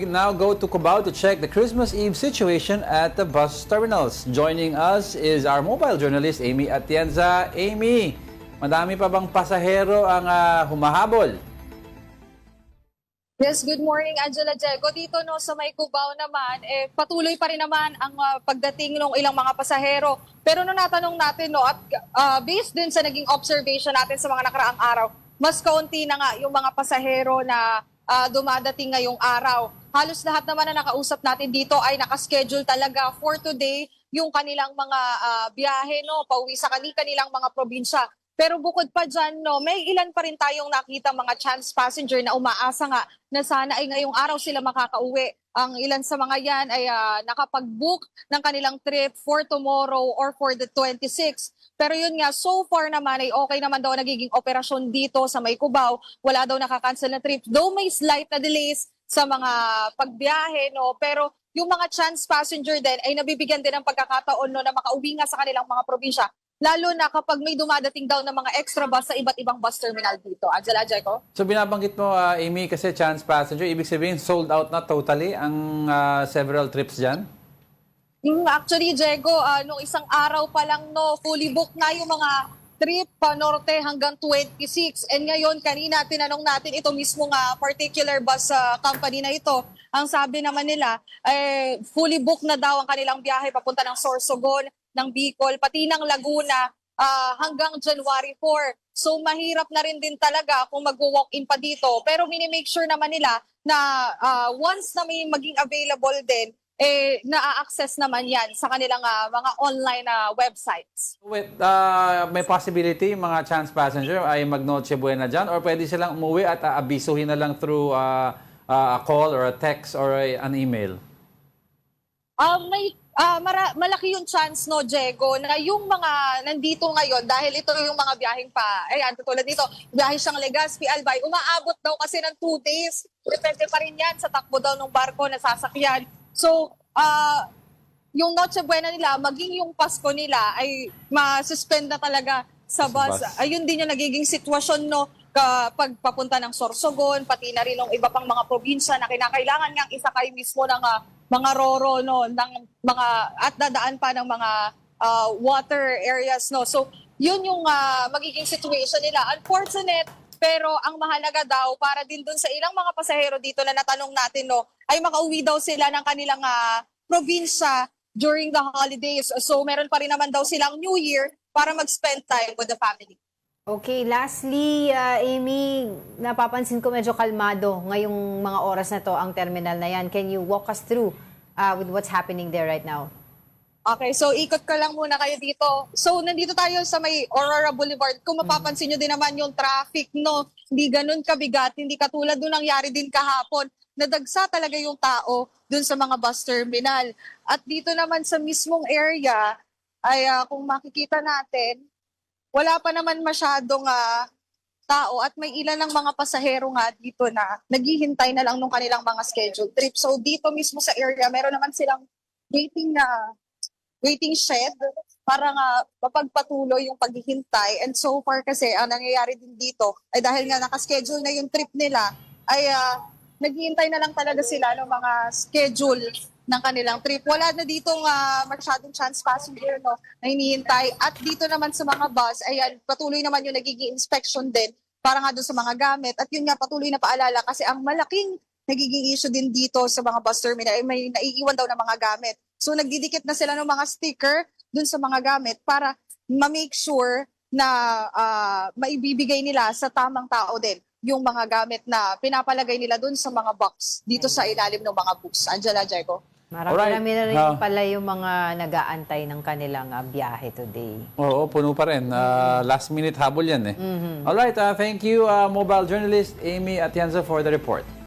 We now go to Cubao to check the Christmas Eve situation at the bus terminals. Joining us is our mobile journalist, Amy Atienza. Amy, madami pa bang pasahero ang humahabol? Yes, good morning Angela Diego. Dito no sa may Cubao naman, patuloy pa rin naman ang pagdating ng ilang mga pasahero. Pero nung natanong natin no at based din sa naging observation natin sa mga nakaraang araw, mas kaunti na nga yung mga pasahero na dumadating ngayong araw. Halos lahat naman na nakausap natin dito ay nakaschedule talaga for today yung kanilang mga biyahe no, pauwi sa kanilang mga probinsya. Pero bukod pa dyan, no, may ilan pa rin tayong nakita mga chance passenger na umaasa nga na sana ay ngayong araw sila makakauwi. Ang ilan sa mga yan ay nakapag-book ng kanilang trip for tomorrow or for the 26th. Pero yun nga, so far naman ay okay naman daw nagiging operasyon dito sa may Cubao. Wala daw nakakancel na trip. Though may slight na delays sa mga pagbiyahe, no, pero yung mga chance passenger din ay nabibigyan din ng pagkakataon no, na makauwi nga sa kanilang mga probinsya. Lalo na kapag may dumadating daw ng mga extra bus sa iba't ibang bus terminal dito. Angela, Jaco? So binabanggit mo, Amy, kasi chance passenger, ibig sabihin sold out na totally ang several trips dyan? Actually, Diego, nung isang araw pa lang, no, fully booked na yung mga trip pa norte hanggang 26. And ngayon, kanina, tinanong natin ito mismo nga particular bus company na ito. Ang sabi naman nila, fully booked na daw ang kanilang biyahe papunta ng Sorsogon, ng Bicol, pati ng Laguna hanggang January 4. So mahirap na rin din talaga kung mag-walk-in pa dito. Pero minimake sure naman nila na once na may maging available din, na-access naman yan sa kanilang mga online websites. Wait, may possibility mga chance passenger ay mag-Noche Buena dyan or pwede silang umuwi at abisuhin na lang through a call or a text or an email? Malaki yung chance, no, Diego, na yung mga nandito ngayon, dahil ito yung mga biyaheng tulad nito, biyahe siyang Legazpi, Albay, umaabot daw kasi ng 2 days. Depende pa rin yan sa takbo daw ng barko na sasakyan. So, yung Noche Buena nila, maging yung Pasko nila, ay masuspend na talaga sa bus. Ayun din yung nagiging sitwasyon, no, kapag papunta ng Sorsogon, pati na rin ng iba pang mga probinsya na kinakailangan ngang isakay mismo ng mga roro, no, ng mga at dadaan pa ng mga water areas, no. So, yun yung magiging situation nila. Unfortunate, pero ang mahalaga daw para din dun sa ilang mga pasahero dito na natanong natin, no, ay makauwi daw sila ng kanilang probinsya during the holidays. So, meron pa rin naman daw silang New Year para mag-spend time with the family. Okay, lastly, Amy, napapansin ko medyo kalmado ngayong mga oras na to ang terminal na yan. Can you walk us through with what's happening there right now? Okay, so ikot ka lang muna kayo dito. So nandito tayo sa may Aurora Boulevard. Kung mapapansin nyo din naman yung traffic, no, hindi ganun kabigat, hindi katulad nung nangyari din kahapon. Nadagsa talaga yung tao dun sa mga bus terminal. At dito naman sa mismong area, ay kung makikita natin, wala pa naman masyadong tao at may ilan ng mga pasahero nga dito na naghihintay na lang nung kanilang mga scheduled trip. So dito mismo sa area, meron naman silang waiting shed para nga mapagpatuloy yung paghihintay. And so far kasi ang nangyayari din dito ay dahil nga nakaschedule na yung trip nila, ay naghihintay na lang talaga sila ng mga schedule ng kanilang trip. Wala na dito masyadong chance passenger, no, na hinihintay. At dito naman sa mga bus, ayan, patuloy naman yung nagiging inspection din para nga doon sa mga gamit. At yun nga, patuloy na paalala kasi ang malaking nagiging issue din dito sa mga bus terminal ay may naiiwan daw ng mga gamit. So nagdidikit na sila ng mga sticker dun sa mga gamit para ma-make sure na maibibigay nila sa tamang tao din yung mga gamit na pinapalagay nila dun sa mga box dito sa ilalim ng mga books. Angela, Jaco. Marami na rin pala yung mga nag-aantay ng kanilang biyahe today. Oo, puno pa rin. Last minute habol yan eh. Alright, thank you mobile journalist Amy Atienza for the report.